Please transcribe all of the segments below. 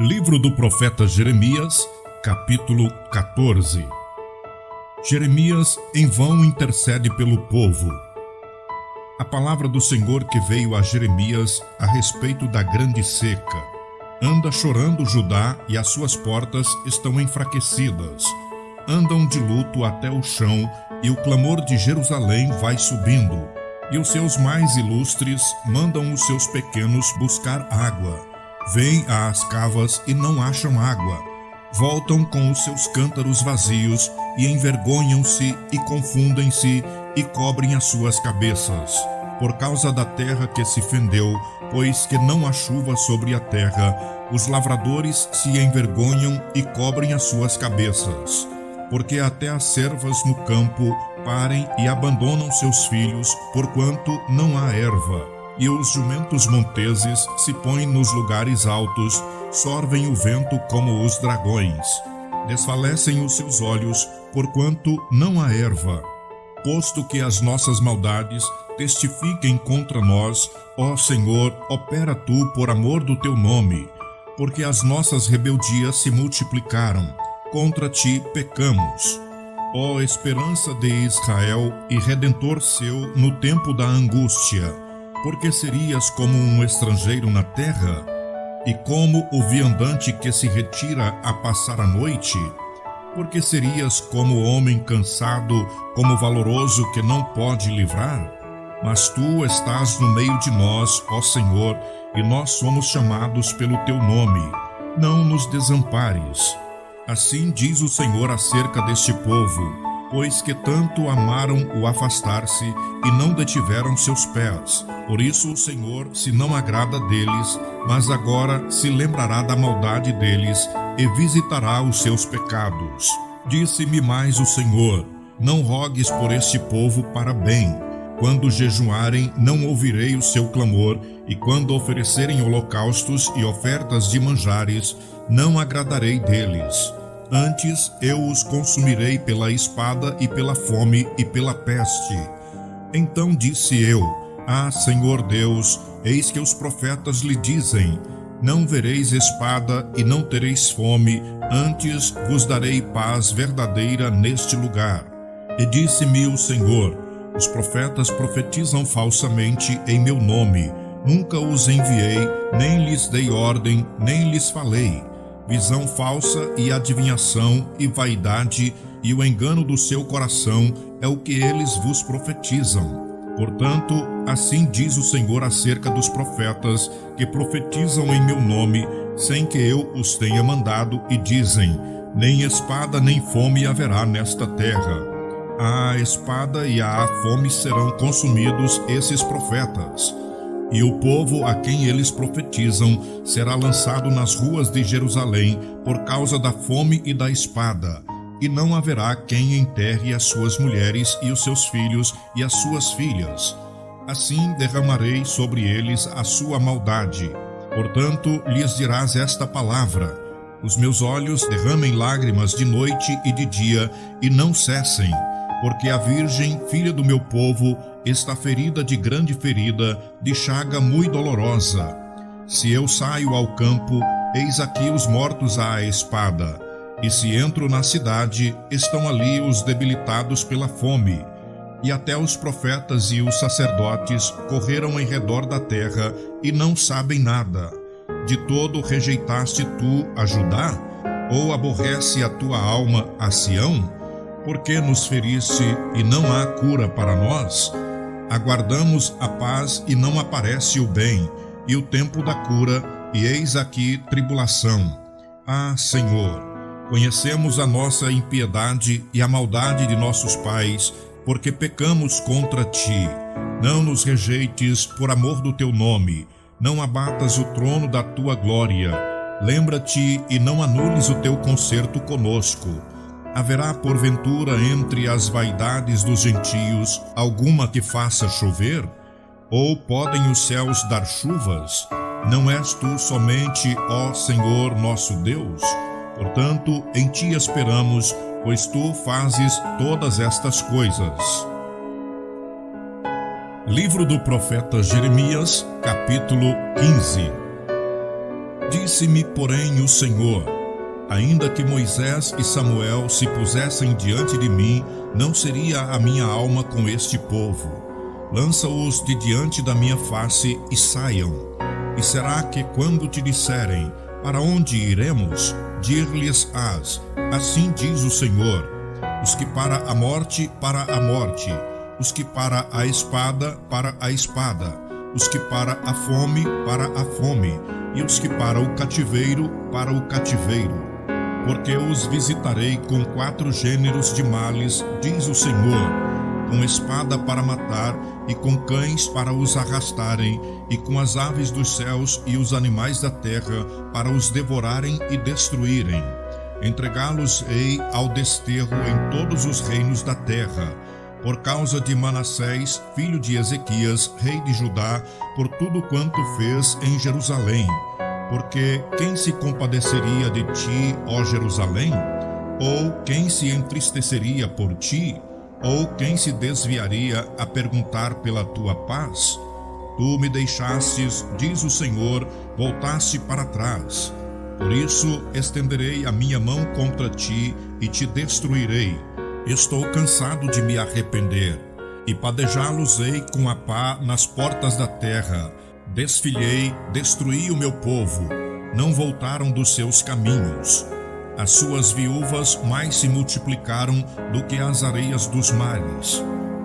Livro do profeta Jeremias, capítulo 14. Jeremias em vão intercede pelo povo. A palavra do Senhor que veio a Jeremias a respeito da grande seca. Anda chorando Judá e as suas portas estão enfraquecidas. Andam de luto até o chão e o clamor de Jerusalém vai subindo. E os seus mais ilustres mandam os seus pequenos buscar água. Vêm às cavas e não acham água. Voltam com os seus cântaros vazios e envergonham-se e confundem-se e cobrem as suas cabeças. Por causa da terra que se fendeu, pois que não há chuva sobre a terra, os lavradores se envergonham e cobrem as suas cabeças. Porque até as servas no campo parem e abandonam seus filhos, porquanto não há erva. E os jumentos monteses se põem nos lugares altos, sorvem o vento como os dragões. Desfalecem os seus olhos, porquanto não há erva. Posto que as nossas maldades testifiquem contra nós, ó Senhor, opera tu por amor do teu nome. Porque as nossas rebeldias se multiplicaram, contra ti pecamos. Ó esperança de Israel e redentor seu no tempo da angústia, porque serias como um estrangeiro na terra, e como o viandante que se retira a passar a noite? Porque serias como homem cansado, como valoroso que não pode livrar? Mas tu estás no meio de nós, ó Senhor, e nós somos chamados pelo teu nome. Não nos desampares. Assim diz o Senhor acerca deste povo, pois que tanto amaram o afastar-se e não detiveram seus pés. Por isso o Senhor se não agrada deles, mas agora se lembrará da maldade deles e visitará os seus pecados. Disse-me mais o Senhor: não rogues por este povo para bem. Quando jejuarem, não ouvirei o seu clamor, e quando oferecerem holocaustos e ofertas de manjares, não agradarei deles. Antes eu os consumirei pela espada e pela fome e pela peste. Então disse eu: Ah, Senhor Deus, eis que os profetas lhe dizem: não vereis espada e não tereis fome, antes vos darei paz verdadeira neste lugar. E disse-me o Senhor: os profetas profetizam falsamente em meu nome. Nunca os enviei, nem lhes dei ordem, nem lhes falei. Visão falsa e adivinhação e vaidade e o engano do seu coração é o que eles vos profetizam. Portanto, assim diz o Senhor acerca dos profetas que profetizam em meu nome, sem que eu os tenha mandado, e dizem: nem espada nem fome haverá nesta terra. A espada e a fome serão consumidos esses profetas. E o povo a quem eles profetizam será lançado nas ruas de Jerusalém por causa da fome e da espada. E não haverá quem enterre as suas mulheres e os seus filhos e as suas filhas. Assim derramarei sobre eles a sua maldade. Portanto, lhes dirás esta palavra: os meus olhos derramem lágrimas de noite e de dia e não cessem, porque a virgem, filha do meu povo, está ferida de grande ferida, de chaga muito dolorosa. Se eu saio ao campo, eis aqui os mortos à espada. E se entro na cidade, estão ali os debilitados pela fome. E até os profetas e os sacerdotes correram em redor da terra e não sabem nada. De todo rejeitaste tu a Judá? Ou aborrece a tua alma a Sião? Por que nos feriste e não há cura para nós? Aguardamos a paz e não aparece o bem, e o tempo da cura, e eis aqui tribulação. Ah, Senhor, conhecemos a nossa impiedade e a maldade de nossos pais, porque pecamos contra ti. Não nos rejeites por amor do teu nome, não abatas o trono da tua glória. Lembra-te e não anules o teu concerto conosco. Haverá porventura entre as vaidades dos gentios alguma que faça chover? Ou podem os céus dar chuvas? Não és tu somente, ó Senhor nosso Deus? Portanto, em ti esperamos, pois tu fazes todas estas coisas. Livro do profeta Jeremias, capítulo 15. Disse-me, porém, o Senhor: ainda que Moisés e Samuel se pusessem diante de mim, não seria a minha alma com este povo. Lança-os de diante da minha face e saiam. E será que quando te disserem: para onde iremos? Dir-lhes-ás: assim diz o Senhor: os que para a morte, os que para a espada, os que para a fome, e os que para o cativeiro, porque eu os visitarei com 4 gêneros de males, diz o Senhor, com espada para matar, e com cães para os arrastarem, e com as aves dos céus e os animais da terra para os devorarem e destruírem. Entregá-los-ei ao desterro em todos os reinos da terra, por causa de Manassés, filho de Ezequias, rei de Judá, por tudo quanto fez em Jerusalém. Porque quem se compadeceria de ti, ó Jerusalém? Ou quem se entristeceria por ti? Ou quem se desviaria a perguntar pela tua paz? Tu me deixastes, diz o Senhor, voltaste para trás. Por isso estenderei a minha mão contra ti e te destruirei. Estou cansado de me arrepender, e padejá-los-ei com a pá nas portas da terra. Desfilhei, destruí o meu povo, não voltaram dos seus caminhos. As suas viúvas mais se multiplicaram do que as areias dos mares.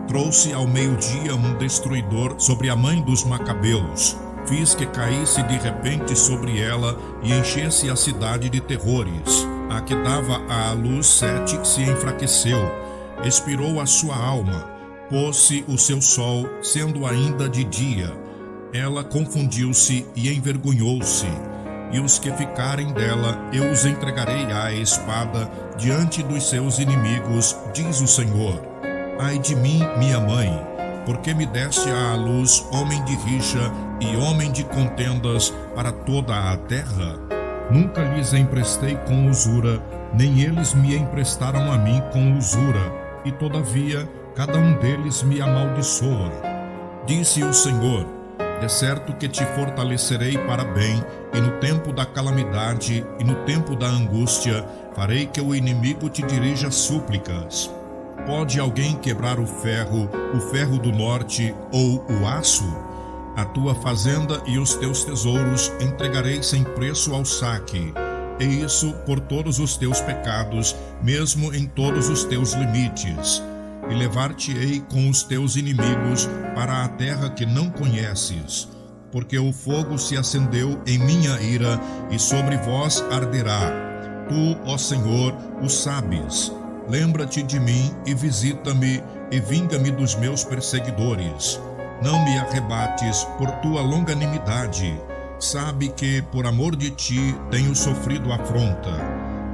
Trouxe ao meio-dia um destruidor sobre a mãe dos macabeus. Fiz que caísse de repente sobre ela e enchesse a cidade de terrores. A que dava à luz 7 se enfraqueceu, expirou a sua alma, pôs-se o seu sol, sendo ainda de dia. Ela confundiu-se e envergonhou-se, e os que ficarem dela eu os entregarei à espada diante dos seus inimigos, diz o Senhor. Ai de mim, minha mãe, porque me deste à luz homem de rixa e homem de contendas para toda a terra? Nunca lhes emprestei com usura, nem eles me emprestaram a mim com usura, e todavia cada um deles me amaldiçoa. Disse o Senhor: de certo que te fortalecerei para bem, e no tempo da calamidade e no tempo da angústia farei que o inimigo te dirija súplicas. Pode alguém quebrar o ferro do norte ou o aço? A tua fazenda e os teus tesouros entregarei sem preço ao saque, e isso por todos os teus pecados, mesmo em todos os teus limites. E levar-te-ei com os teus inimigos para a terra que não conheces, porque o fogo se acendeu em minha ira, e sobre vós arderá. Tu, ó Senhor, o sabes. Lembra-te de mim e visita-me, e vinga-me dos meus perseguidores. Não me arrebates por tua longanimidade. Sabe que, por amor de ti, tenho sofrido afronta.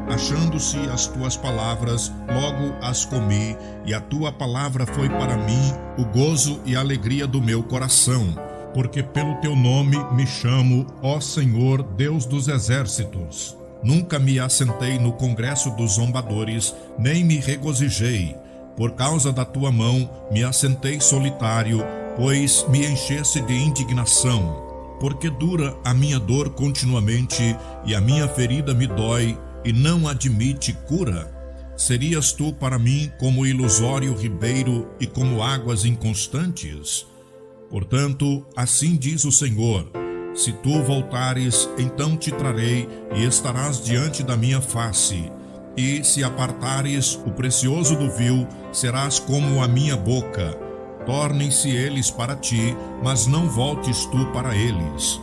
Achando-se as tuas palavras, logo as comi, e a tua palavra foi para mim o gozo e a alegria do meu coração. Porque pelo teu nome me chamo, ó Senhor, Deus dos exércitos. Nunca me assentei no congresso dos zombadores, nem me regozijei. Por causa da tua mão me assentei solitário, pois me enchesse de indignação. Porque dura a minha dor continuamente, e a minha ferida me dói, e não admite cura. Serias tu para mim como ilusório ribeiro e como águas inconstantes? Portanto, assim diz o Senhor: se tu voltares, então te trarei, e estarás diante da minha face. E se apartares o precioso do vil, serás como a minha boca. Tornem-se eles para ti, mas não voltes tu para eles.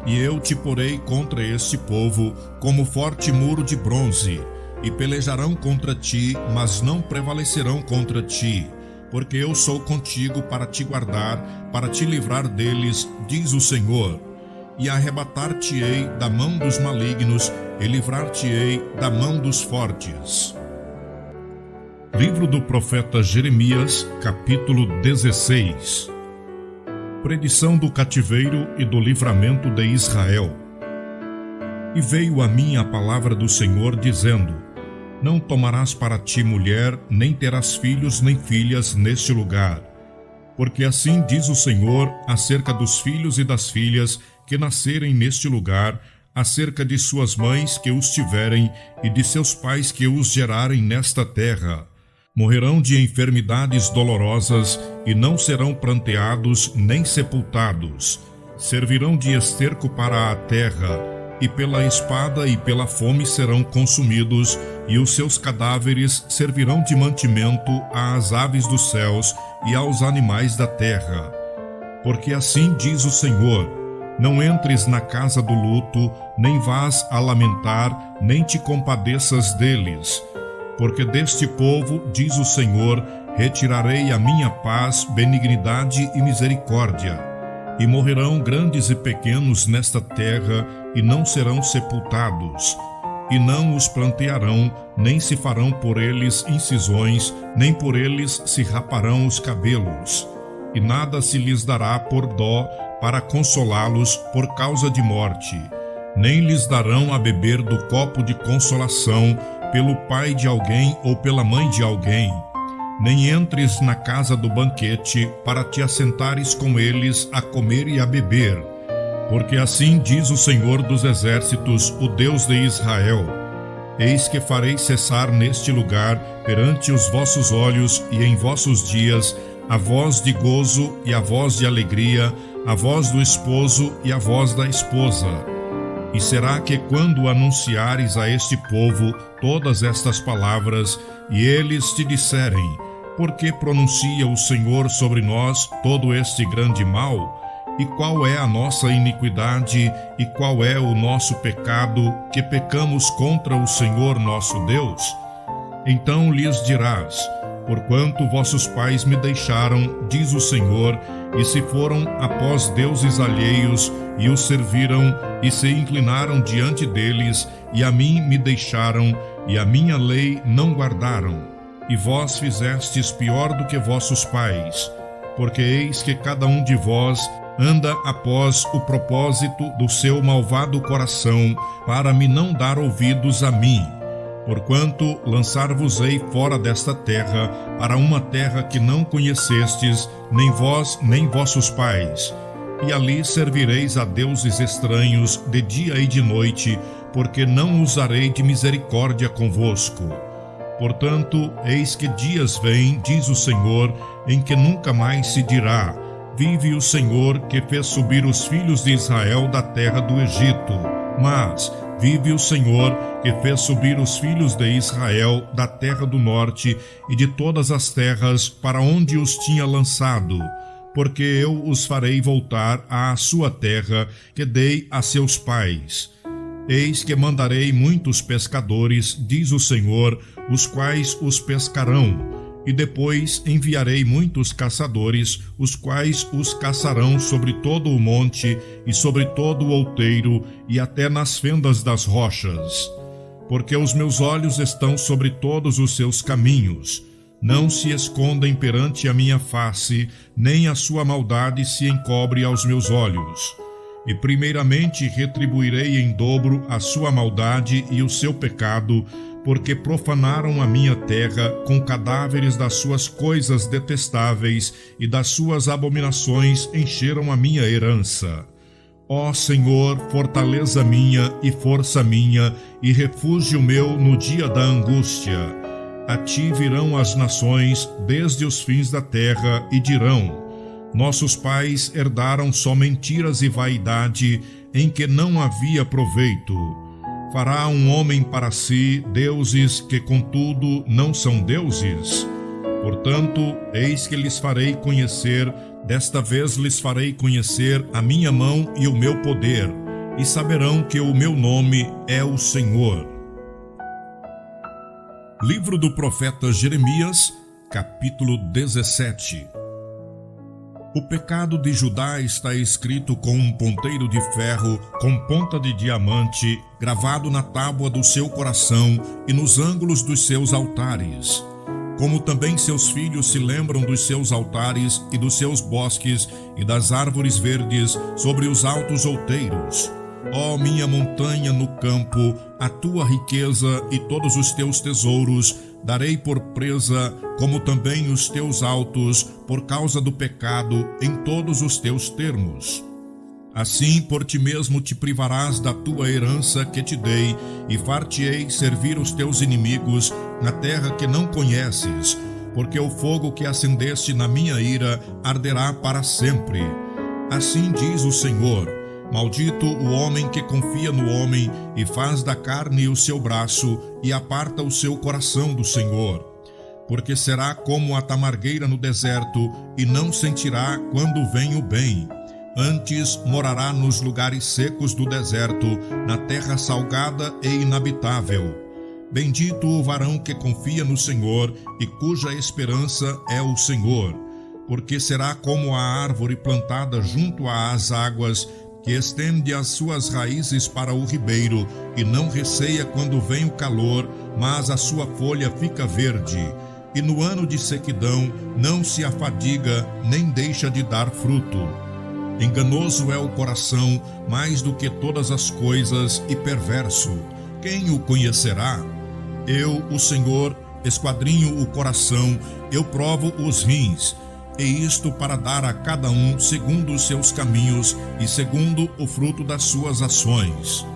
E eu te porei contra este povo, como forte muro de bronze, e pelejarão contra ti, mas não prevalecerão contra ti, porque eu sou contigo para te guardar, para te livrar deles, diz o Senhor. E arrebatar-te-ei da mão dos malignos, e livrar-te-ei da mão dos fortes. Livro do profeta Jeremias, capítulo 16. Predição do cativeiro e do livramento de Israel. E veio a mim a palavra do Senhor, dizendo: não tomarás para ti mulher, nem terás filhos nem filhas neste lugar. Porque assim diz o Senhor acerca dos filhos e das filhas que nascerem neste lugar, acerca de suas mães que os tiverem e de seus pais que os gerarem nesta terra. Morrerão de enfermidades dolorosas e não serão pranteados nem sepultados. Servirão de esterco para a terra, e pela espada e pela fome serão consumidos, e os seus cadáveres servirão de mantimento às aves dos céus e aos animais da terra. Porque assim diz o Senhor: não entres na casa do luto, nem vás a lamentar, nem te compadeças deles. Porque deste povo, diz o Senhor, retirarei a minha paz, benignidade e misericórdia. E morrerão grandes e pequenos nesta terra, e não serão sepultados. E não os plantearão, nem se farão por eles incisões, nem por eles se raparão os cabelos. E nada se lhes dará por dó, para consolá-los por causa de morte. Nem lhes darão a beber do copo de consolação, pelo pai de alguém ou pela mãe de alguém. Nem entres na casa do banquete, para te assentares com eles a comer e a beber. Porque assim diz o Senhor dos Exércitos, o Deus de Israel: eis que farei cessar neste lugar, perante os vossos olhos e em vossos dias, a voz de gozo e a voz de alegria, a voz do esposo e a voz da esposa. E será que quando anunciares a este povo todas estas palavras, e eles te disserem: por que pronuncia o Senhor sobre nós todo este grande mal? E qual é a nossa iniquidade, e qual é o nosso pecado, que pecamos contra o Senhor nosso Deus? Então lhes dirás: porquanto vossos pais me deixaram, diz o Senhor, e se foram após deuses alheios, e os serviram, e se inclinaram diante deles, e a mim me deixaram, e a minha lei não guardaram. E vós fizestes pior do que vossos pais, porque eis que cada um de vós anda após o propósito do seu malvado coração, para me não dar ouvidos a mim. Porquanto lançar-vos-ei fora desta terra, para uma terra que não conhecestes, nem vós, nem vossos pais. E ali servireis a deuses estranhos de dia e de noite, porque não usarei de misericórdia convosco. Portanto, eis que dias vêm, diz o Senhor, em que nunca mais se dirá: vive o Senhor que fez subir os filhos de Israel da terra do Egito. Mas vive o Senhor que fez subir os filhos de Israel da terra do norte e de todas as terras para onde os tinha lançado, porque eu os farei voltar à sua terra que dei a seus pais. Eis que mandarei muitos pescadores, diz o Senhor, os quais os pescarão. E depois enviarei muitos caçadores, os quais os caçarão sobre todo o monte e sobre todo o outeiro e até nas fendas das rochas. Porque os meus olhos estão sobre todos os seus caminhos. Não se escondem perante a minha face, nem a sua maldade se encobre aos meus olhos. E primeiramente retribuirei em dobro a sua maldade e o seu pecado, porque profanaram a minha terra com cadáveres das suas coisas detestáveis e das suas abominações encheram a minha herança. Ó Senhor, fortaleza minha e força minha e refúgio meu no dia da angústia. A ti virão as nações desde os fins da terra e dirão: nossos pais herdaram só mentiras e vaidade em que não havia proveito. Fará um homem para si deuses que, contudo, não são deuses? Portanto, eis que lhes farei conhecer, desta vez lhes farei conhecer a minha mão e o meu poder, e saberão que o meu nome é o Senhor. Livro do profeta Jeremias, capítulo 17. O pecado de Judá está escrito com um ponteiro de ferro, com ponta de diamante, gravado na tábua do seu coração e nos ângulos dos seus altares. Como também seus filhos se lembram dos seus altares e dos seus bosques e das árvores verdes sobre os altos outeiros. Ó minha montanha no campo, a tua riqueza e todos os teus tesouros darei por presa, como também os teus altos, por causa do pecado, em todos os teus termos. Assim, por ti mesmo te privarás da tua herança que te dei, e far-te-ei servir os teus inimigos na terra que não conheces, porque o fogo que acendeste na minha ira arderá para sempre. Assim diz o Senhor: maldito o homem que confia no homem e faz da carne o seu braço e aparta o seu coração do Senhor. Porque será como a tamargueira no deserto e não sentirá quando vem o bem. Antes morará nos lugares secos do deserto, na terra salgada e inabitável. Bendito o varão que confia no Senhor e cuja esperança é o Senhor. Porque será como a árvore plantada junto às águas, que estende as suas raízes para o ribeiro e não receia quando vem o calor, mas a sua folha fica verde. E no ano de sequidão não se afadiga, nem deixa de dar fruto. Enganoso é o coração mais do que todas as coisas e perverso. Quem o conhecerá? Eu, o Senhor, esquadrinho o coração, eu provo os rins, e isto para dar a cada um segundo os seus caminhos e segundo o fruto das suas ações.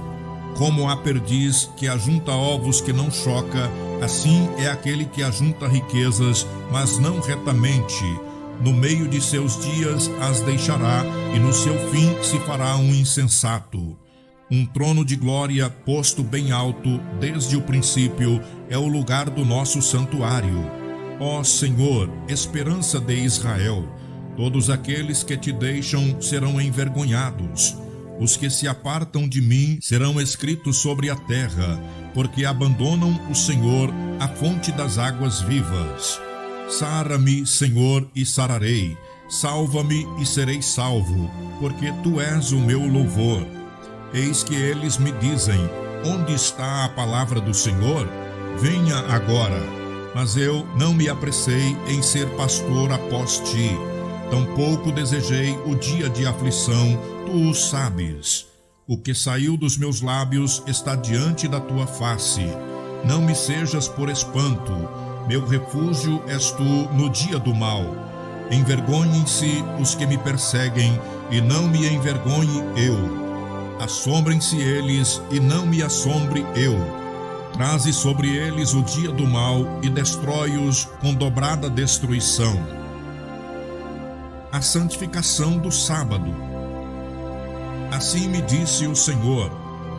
Como a perdiz que ajunta ovos que não choca, assim é aquele que ajunta riquezas, mas não retamente. No meio de seus dias as deixará, e no seu fim se fará um insensato. Um trono de glória posto bem alto, desde o princípio, é o lugar do nosso santuário. Ó Senhor, esperança de Israel, todos aqueles que te deixam serão envergonhados. Os que se apartam de mim serão escritos sobre a terra, porque abandonam o Senhor, a fonte das águas vivas. Sara-me, Senhor, e sararei. Salva-me e serei salvo, porque tu és o meu louvor. Eis que eles me dizem: onde está a palavra do Senhor? Venha agora. Mas eu não me apressei em ser pastor após ti. Tampouco desejei o dia de aflição, tu o sabes. O que saiu dos meus lábios está diante da tua face. Não me sejas por espanto. Meu refúgio és tu no dia do mal. Envergonhem-se os que me perseguem, e não me envergonhe eu. Assombrem-se eles, e não me assombre eu. Traze sobre eles o dia do mal, e destrói-os com dobrada destruição. A santificação do sábado. Assim me disse o Senhor: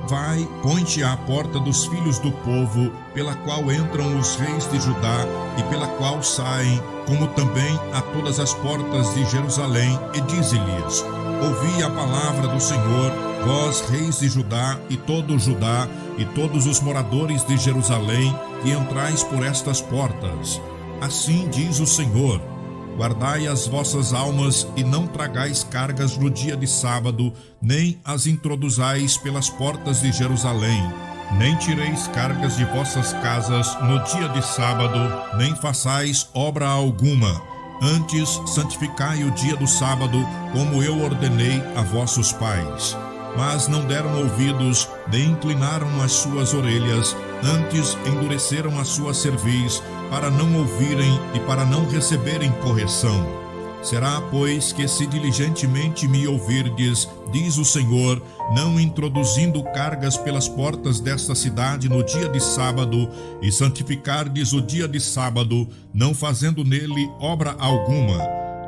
vai, põe-te à porta dos filhos do povo, pela qual entram os reis de Judá e pela qual saem, como também a todas as portas de Jerusalém, e dize-lhes: ouvi a palavra do Senhor, vós reis de Judá e todo Judá e todos os moradores de Jerusalém, que entrais por estas portas. Assim diz o Senhor: guardai as vossas almas e não tragais cargas no dia de sábado, nem as introduzais pelas portas de Jerusalém. Nem tireis cargas de vossas casas no dia de sábado, nem façais obra alguma. Antes, santificai o dia do sábado, como eu ordenei a vossos pais. Mas não deram ouvidos, nem inclinaram as suas orelhas, antes endureceram a sua cerviz, para não ouvirem e para não receberem correção. Será, pois, que se diligentemente me ouvirdes, diz o Senhor, não introduzindo cargas pelas portas desta cidade no dia de sábado, e santificardes o dia de sábado, não fazendo nele obra alguma,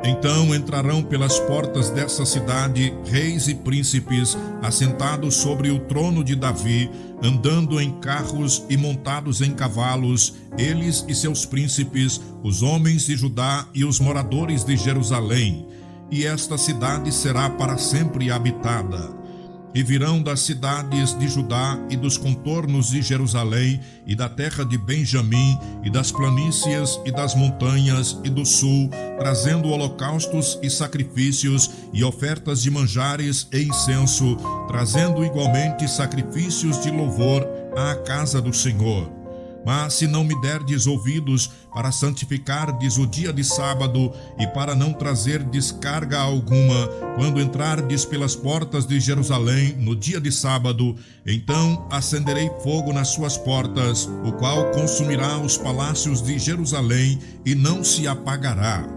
então entrarão pelas portas dessa cidade reis e príncipes, assentados sobre o trono de Davi, andando em carros e montados em cavalos, eles e seus príncipes, os homens de Judá e os moradores de Jerusalém. E esta cidade será para sempre habitada. E virão das cidades de Judá e dos contornos de Jerusalém e da terra de Benjamim e das planícies e das montanhas e do sul, trazendo holocaustos e sacrifícios e ofertas de manjares e incenso, trazendo igualmente sacrifícios de louvor à casa do Senhor. Mas se não me derdes ouvidos para santificardes o dia de sábado e para não trazer descarga alguma, quando entrardes pelas portas de Jerusalém no dia de sábado, então acenderei fogo nas suas portas, o qual consumirá os palácios de Jerusalém e não se apagará.